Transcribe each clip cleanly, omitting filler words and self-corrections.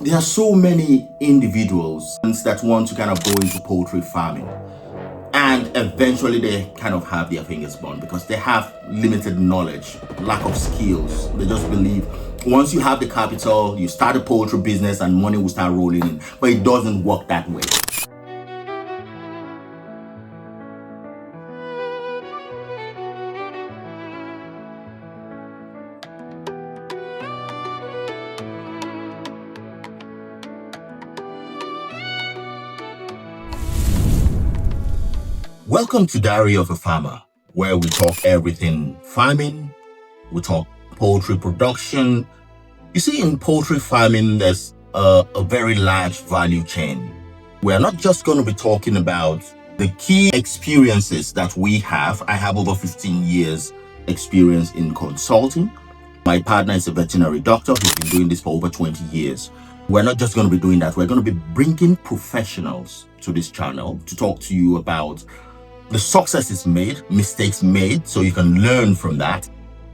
There are so many individuals that want to kind of go into poultry farming, and eventually they kind of have their fingers burned because they have limited knowledge, lack of skills. They just believe once you have the capital, you start a poultry business and money will start rolling in, but it doesn't work that way. Welcome to Diary of a Farmer, where we talk everything farming, we talk poultry production. You see, in poultry farming, there's a very large value chain. We're not just going to be talking about the key experiences that we have. I have over 15 years experience in consulting. My partner is a veterinary doctor who's been doing this for over 20 years. We're not just going to be doing that. We're going to be bringing professionals to this channel to talk to you about the successes made, mistakes made, so you can learn from that.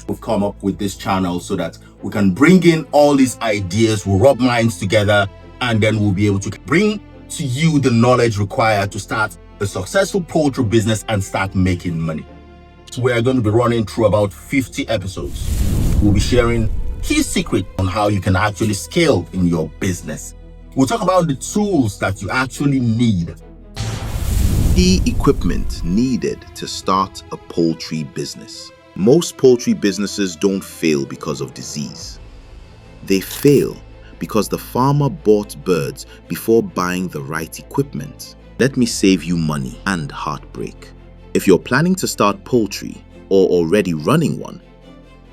We've come up with this channel so that we can bring in all these ideas, we'll rub minds together, and then we'll be able to bring to you the knowledge required to start a successful poultry business and start making money. So we're going to be running through about 50 episodes. We'll be sharing key secrets on how you can actually scale in your business. We'll talk about the tools that you actually need. Key equipment needed to start a poultry business. Most poultry businesses don't fail because of disease. They fail because the farmer bought birds before buying the right equipment. Let me save you money and heartbreak. If you're planning to start poultry or already running one,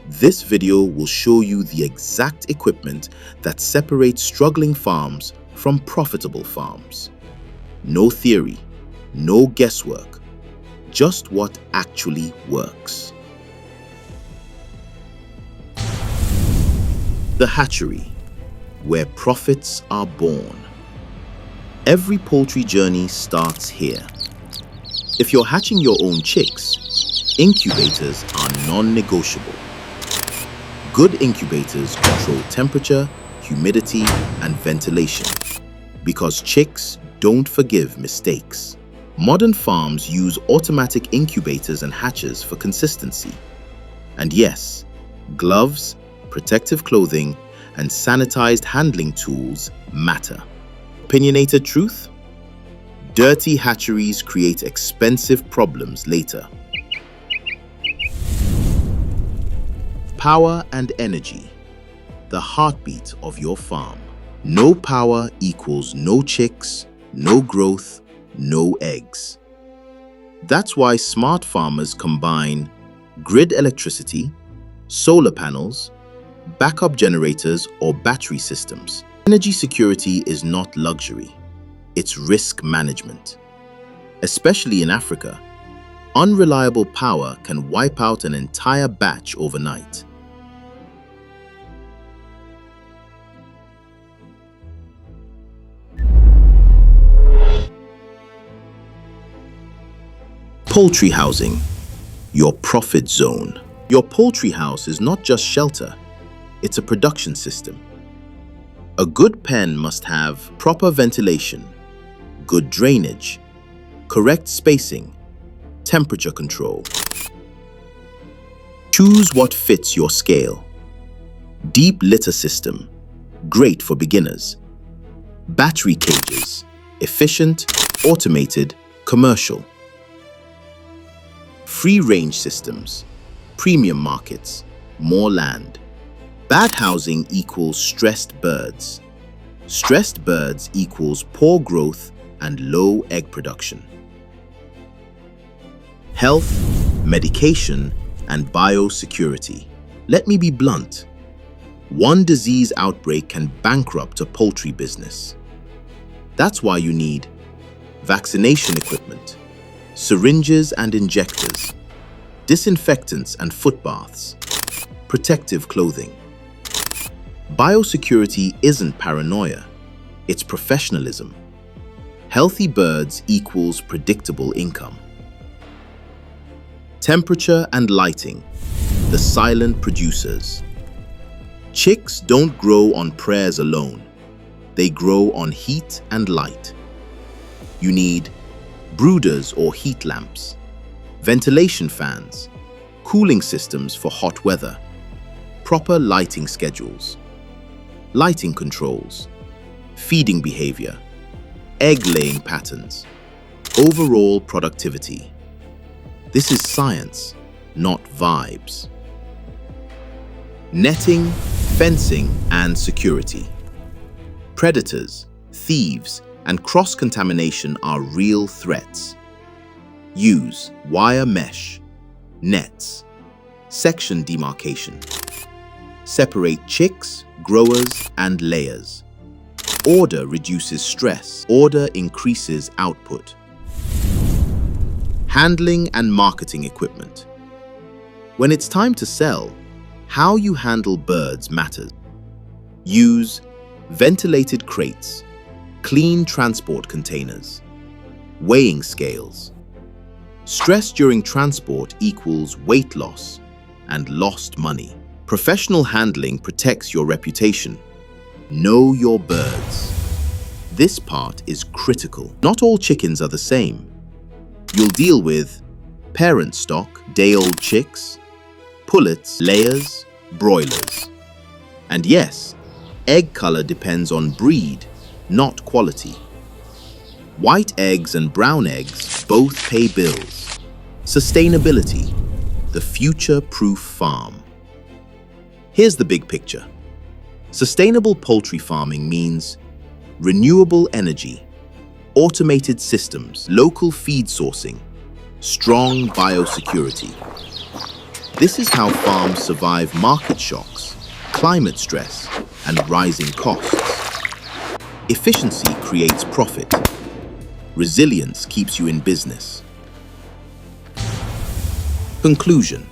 this video will show you the exact equipment that separates struggling farms from profitable farms. No theory. No guesswork, just what actually works. The hatchery, where profits are born. Every poultry journey starts here. If you're hatching your own chicks, incubators are non-negotiable. Good incubators control temperature, humidity, and ventilation, because chicks don't forgive mistakes. Modern farms use automatic incubators and hatches for consistency. And yes, gloves, protective clothing, and sanitized handling tools matter. Opinionated truth? Dirty hatcheries create expensive problems later. Power and energy, the heartbeat of your farm. No power equals no chicks, no growth, no eggs. That's why smart farmers combine grid electricity, solar panels, backup generators, or battery systems. Energy security is not luxury, it's risk management. Especially in Africa, unreliable power can wipe out an entire batch overnight. Poultry housing, your profit zone. Your poultry house is not just shelter, it's a production system. A good pen must have proper ventilation, good drainage, correct spacing, temperature control. Choose what fits your scale. Deep litter system, great for beginners. Battery cages, efficient, automated, commercial. Free-range systems, premium markets, more land. Bad housing equals stressed birds. Stressed birds equals poor growth and low egg production. Health, medication, and biosecurity. Let me be blunt. One disease outbreak can bankrupt a poultry business. That's why you need vaccination equipment, syringes and injectors, disinfectants and foot baths, protective clothing. Biosecurity isn't paranoia, it's professionalism. Healthy birds equals predictable income. Temperature and lighting, the silent producers. Chicks don't grow on prayers alone. They grow on heat and light. You need brooders or heat lamps, ventilation fans, cooling systems for hot weather, proper lighting schedules, lighting controls, feeding behavior, egg-laying patterns, overall productivity. This is science, not vibes. Netting, fencing, and security. Predators, thieves, and cross-contamination are real threats. Use wire mesh, nets, section demarcation. Separate chicks, growers, and layers. Order reduces stress. Order increases output. Handling and marketing equipment. When it's time to sell, how you handle birds matters. Use ventilated crates, clean transport containers, weighing scales. Stress during transport equals weight loss and lost money. Professional handling protects your reputation. Know your birds. This part is critical. Not all chickens are the same. You'll deal with parent stock, day-old chicks, pullets, layers, broilers. And yes, egg color depends on breed, not quality. White eggs and brown eggs both pay bills. Sustainability, the future-proof farm. Here's the big picture. Sustainable poultry farming means renewable energy, automated systems, local feed sourcing, strong biosecurity. This is how farms survive market shocks, climate stress, and rising costs. Efficiency creates profit. Resilience keeps you in business. Conclusion.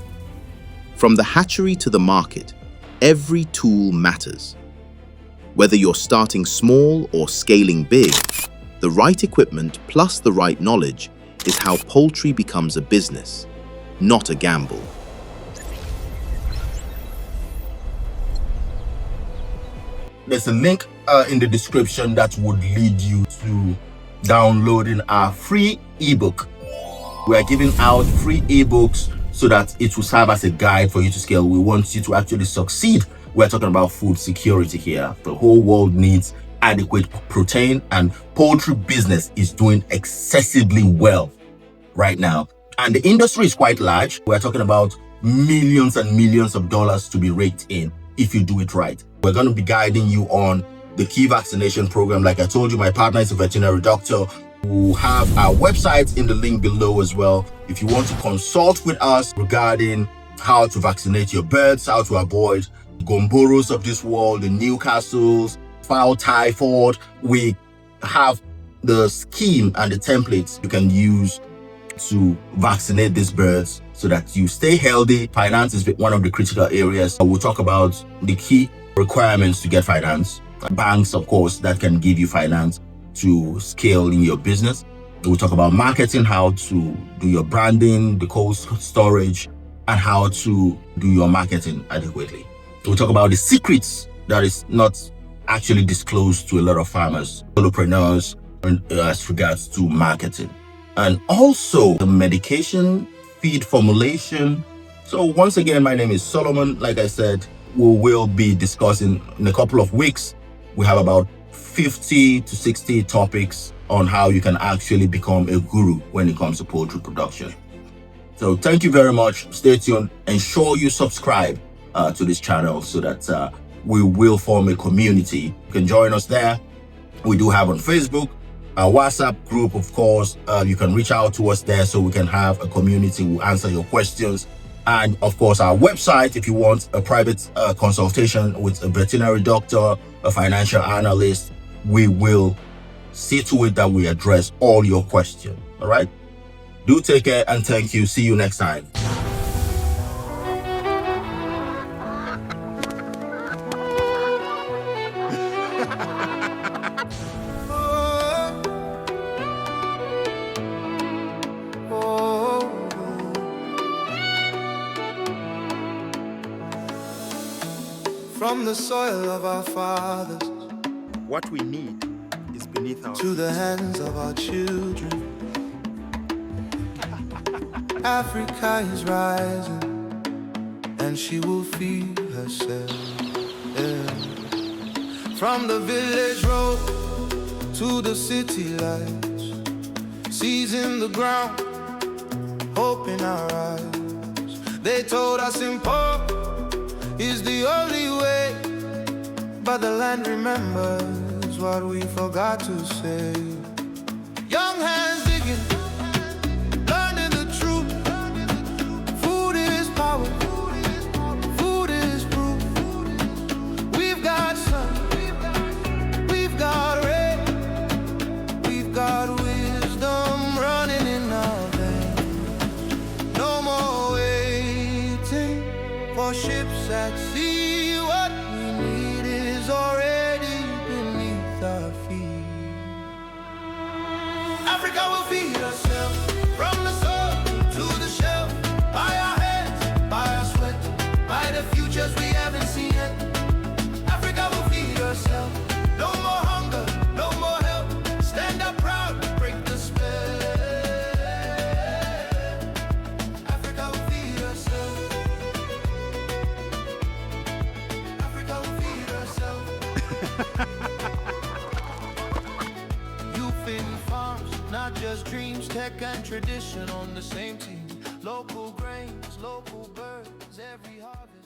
From the hatchery to the market, every tool matters. Whether you're starting small or scaling big, the right equipment plus the right knowledge is how poultry becomes a business, not a gamble. There's a link in the description that would lead you to downloading our free ebook. We are giving out free ebooks so that it will serve as a guide for you to scale. We want you to actually succeed. We're talking about food security here. The whole world needs adequate protein, and poultry business is doing excessively well right now. And the industry is quite large. We're talking about millions and millions of dollars to be raked in if you do it right. We're going to be guiding you on the key vaccination program. Like I told you, my partner is a veterinary doctor. We'll have our website in the link below as well. If you want to consult with us regarding how to vaccinate your birds, how to avoid the Gomboros of this world, the Newcastles, fowl typhoid, we have the scheme and the templates you can use to vaccinate these birds so that you stay healthy. Finance is one of the critical areas. We'll talk about the key requirements to get finance. Banks, of course, that can give you finance to scale in your business. We'll talk about marketing, how to do your branding, the cold storage, and how to do your marketing adequately. We'll talk about the secrets that is not actually disclosed to a lot of farmers, solopreneurs, as regards to marketing. And also the medication, feed formulation. So once again, my name is Solomon. Like I said, we will be discussing in a couple of weeks. We have about 50 to 60 topics on how you can actually become a guru when it comes to poultry production. So thank you very much. Stay tuned. Ensure you subscribe to this channel so that we will form a community. You can join us there. We do have on Facebook, our WhatsApp group, of course. You can reach out to us there so we can have a community. We'll answer your questions. And of course, our website, if you want a private consultation with a veterinary doctor, a financial analyst, we will see to it that we address all your questions. All right. Do take care and thank you. See you next time. From the soil of our fathers, what we need is beneath our to the hands of our children. Africa is rising, and she will feed herself. Yeah. From the village road to the city lights, seeds in the ground, hope in our eyes. They told us import is the only way, but the land remembers what we forgot to say. Young hands digging, learning the truth. Food is power, food is proof. We've got sun, we've got rain, we've got wisdom running in our veins. No more waiting for ships at sea. What we need is already beneath our feet. Africa will feed herself from the soil to the shelf, by our hands, by our sweat, by the futures we haven't seen yet. Africa will feed herself. No more hunger, no more help. Stand up proud, break the spell. Africa will feed herself. Africa will feed herself. Youth in farms, not just dreams, tech and tradition on the same team. Local grains, local birds, every harvest.